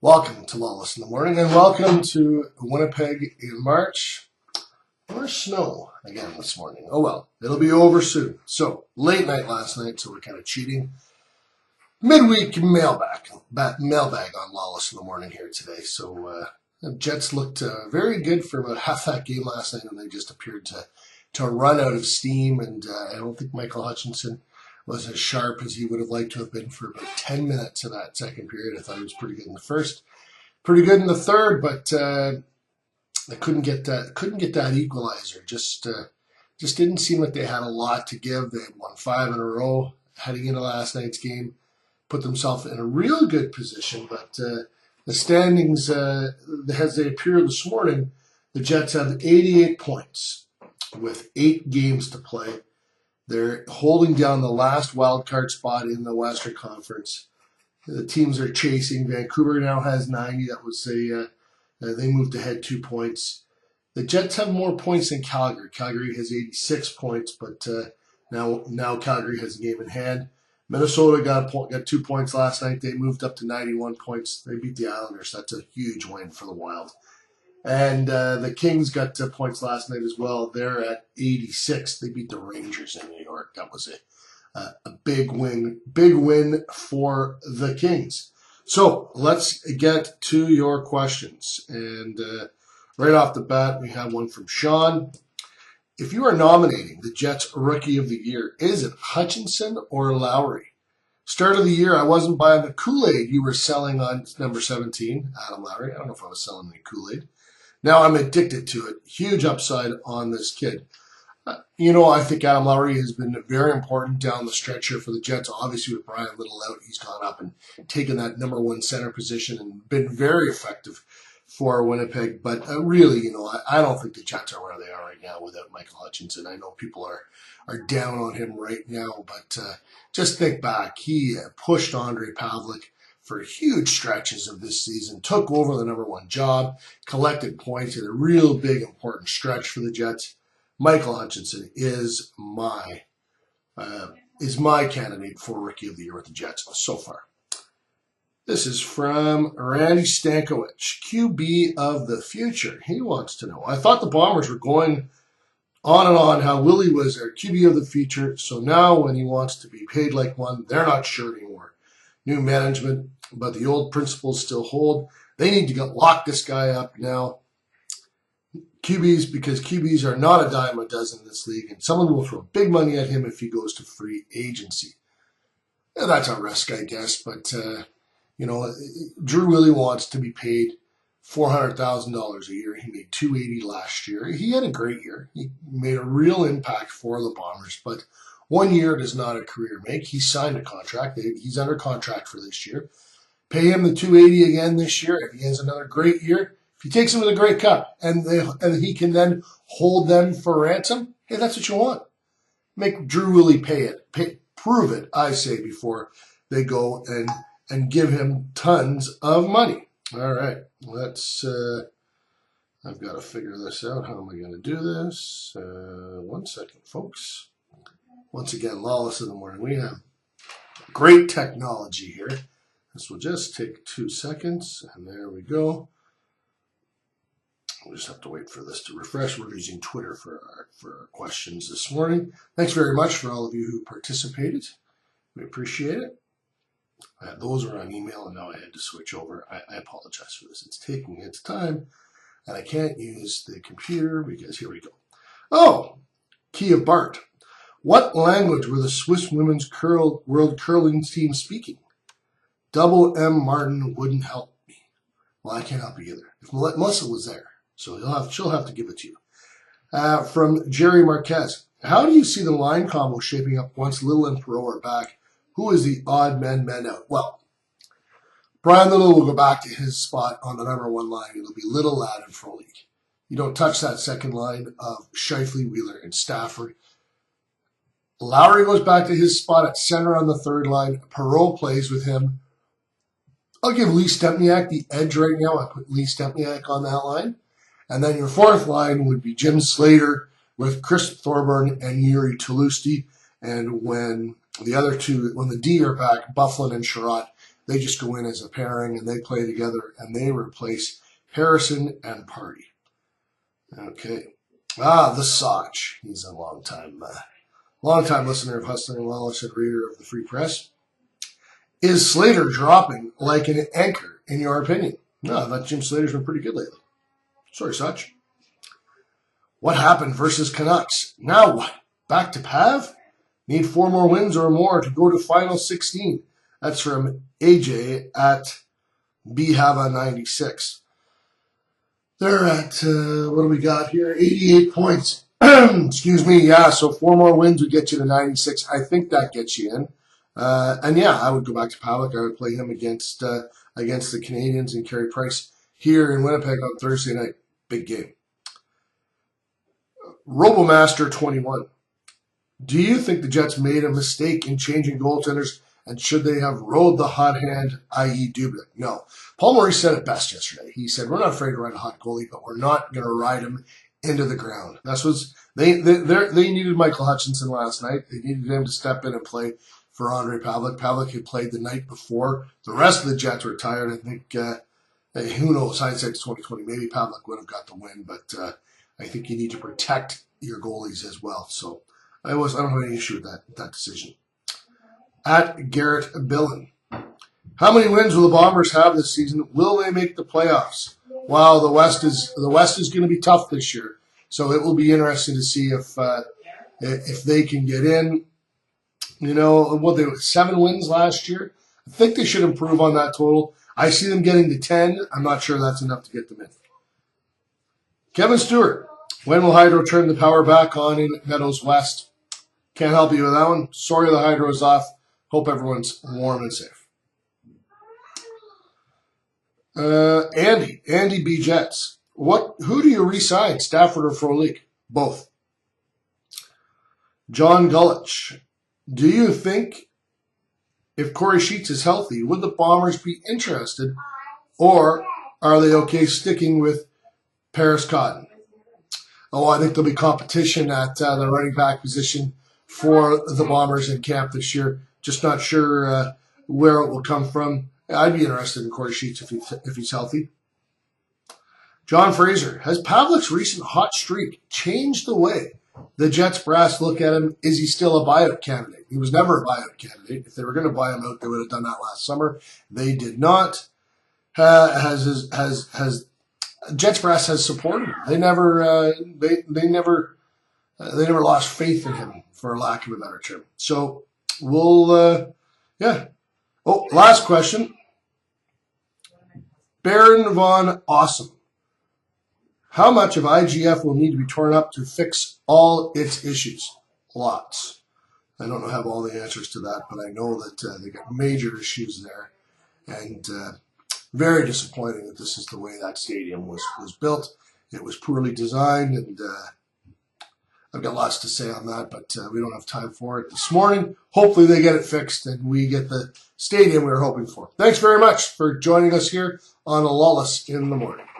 Welcome to Lawless in the Morning, and welcome to Winnipeg in March. More snow again this morning. Oh well, it'll be over soon. So, late night last night, so we're kind of cheating. Midweek mailbag on Lawless in the Morning here today. So, the Jets looked very good for about half that game last night, and they just appeared to run out of steam, and I don't think Michael Hutchinson was as sharp as he would have liked to have been for about 10 minutes of that second period. I thought he was pretty good in the first, pretty good in the third, but they couldn't get that equalizer. Just didn't seem like they had a lot to give. They had won 5 in a row heading into last night's game, put themselves in a real good position. But the standings, as they appear this morning, the Jets have 88 points with 8 games to play. They're holding down the last wild card spot in the Western Conference. The teams are chasing. Vancouver now has 90. That was they moved ahead 2 points. The Jets have more points than Calgary. Calgary has 86 points, but now Calgary has a game in hand. Minnesota got 2 points last night. They moved up to 91 points. They beat the Islanders. That's a huge win for the Wild. And the Kings got points last night as well. They're at 86. They beat the Rangers in New York. That was a big win for the Kings. So let's get to your questions. And right off the bat, we have one from Sean. If you are nominating the Jets Rookie of the Year, is it Hutchinson or Lowry? Start of the year, I wasn't buying the Kool-Aid you were selling on number 17, Adam Lowry. I don't know if I was selling the Kool-Aid. Now I'm addicted to it. Huge upside on this kid. I think Adam Lowry has been very important down the stretch here for the Jets. Obviously, with Brian Little out, he's gone up and taken that number 1 center position and been very effective for Winnipeg. But really, I don't think the Jets are where they are right now without Michael Hutchinson. I know people are down on him right now, but just think back. He pushed Andre Pavlik for huge stretches of this season, took over the number 1 job, collected points in a real big, important stretch for the Jets. Michael Hutchinson is my candidate for Rookie of the Year with the Jets so far. This is from Randy Stankovic, QB of the future. He wants to know, I thought the Bombers were going on and on how Willy was their QB of the future, so now when he wants to be paid like one, they're not sure anymore. New management, but the old principles still hold. They need to lock this guy up now. Because QBs are not a dime a dozen in this league, and someone will throw big money at him if he goes to free agency. Yeah, that's a risk, I guess, but, Drew Willy wants to be paid $400,000 a year. He made $280,000 last year. He had a great year. He made a real impact for the Bombers, but 1 year does not a career make. He signed a contract. He's under contract for this year. Pay him the $280,000 again this year. If he has another great year, if he takes them to the Grey Cup and he can then hold them for ransom, hey, that's what you want. Make Drew Willy pay it. Prove it, I say, before they go and give him tons of money. All right, I've got to figure this out. How am I going to do this? 1 second, folks. Once again, Lawless in the Morning. We have great technology here. This will just take 2 seconds, and there we go. We'll just have to wait for this to refresh. We're using Twitter for our questions this morning. Thanks very much for all of you who participated. We appreciate it. Those were on email, and now I had to switch over. I apologize for this. It's taking its time, and I can't use the computer because here we go. Oh, Kia Bart. What language were the Swiss women's world curling team speaking? Double M. Martin wouldn't help me. Well, I can't help you either. If Melissa was there, so she'll have to give it to you. From Jerry Marquez. How do you see the line combo shaping up once Little and Perreault are back? Who is the odd men out? Well, Brian Little will go back to his spot on the number 1 line. It'll be Little, Ladd, and Foley. You don't touch that second line of Scheifele, Wheeler, and Stafford. Lowry goes back to his spot at center on the 3rd line. Perreault plays with him. I'll give Lee Stempniak the edge right now. I put Lee Stempniak on that line. And then your 4th line would be Jim Slater with Chris Thorburn and Yuri Tulusti. And when the other two, when the D are back, Bufflin and Sherratt, They just go in as a pairing and they play together and they replace Harrison and Party. Okay. The Soch. He's a long-time listener of Hustler and Lawless and reader of the Free Press. Is Slater dropping like an anchor, in your opinion? No, I thought Jim Slater's been pretty good lately. Sorry, Soch. What happened versus Canucks? Now what? Back to Pav? Need 4 more wins or more to go to Final 16. That's from AJ at BHava96. They're at, what do we got here? 88 points. Excuse me. Yeah, so 4 more wins would get you to 96. I think that gets you in. And yeah, I would go back to Pavlik. I would play him against the Canadians and Carey Price here in Winnipeg on Thursday night. Big game. Robomaster21. Do you think the Jets made a mistake in changing goaltenders, and should they have rode the hot hand, i.e. Dubnyk? No. Paul Maurice said it best yesterday. He said, we're not afraid to ride a hot goalie, but we're not going to ride him into the ground. They needed Michael Hutchinson last night. They needed him to step in and play for Andre Pavlik. Pavlik had played the night before. The rest of the Jets were tired. I think, who knows, hindsight's 2020. Maybe Pavlik would have got the win, but I think you need to protect your goalies as well. So I don't have any issue with that decision. At Garrett Billen. How many wins will the Bombers have this season? Will they make the playoffs? Wow, the West is going to be tough this year. So it will be interesting to see if they can get in. You know, they were 7 wins last year. I think they should improve on that total. I see them getting to 10. I'm not sure that's enough to get them in. Kevin Stewart. When will Hydro turn the power back on in Meadows West? Can't help you with that one. Sorry the Hydro is off. Hope everyone's warm and safe. Andy B. Jets. Who do you re-sign, Stafford or Frolik? Both. John Gullich. Do you think if Corey Sheets is healthy, would the Bombers be interested, or are they okay sticking with Paris Cotton? Oh, I think there'll be competition at the running back position for the Bombers in camp this year. Just not sure where it will come from. I'd be interested in Corey Sheets if he's healthy. John Fraser. Has Pavlik's recent hot streak changed the way the Jets brass look at him? Is he still a buyout candidate? He was never a buyout candidate. If they were going to buy him out, they would have done that last summer. They did not. Jets brass has supported him. They never lost faith in him, for lack of a better term. So we'll Oh, last question. Baron Von Awesome. How much of IGF will need to be torn up to fix all its issues? Lots. I don't have all the answers to that, but I know that they got major issues there. And very disappointing that this is the way that stadium was built. It was poorly designed, and I've got lots to say on that, but we don't have time for it this morning. Hopefully they get it fixed and we get the stadium we were hoping for. Thanks very much for joining us here on Lawless in the Morning.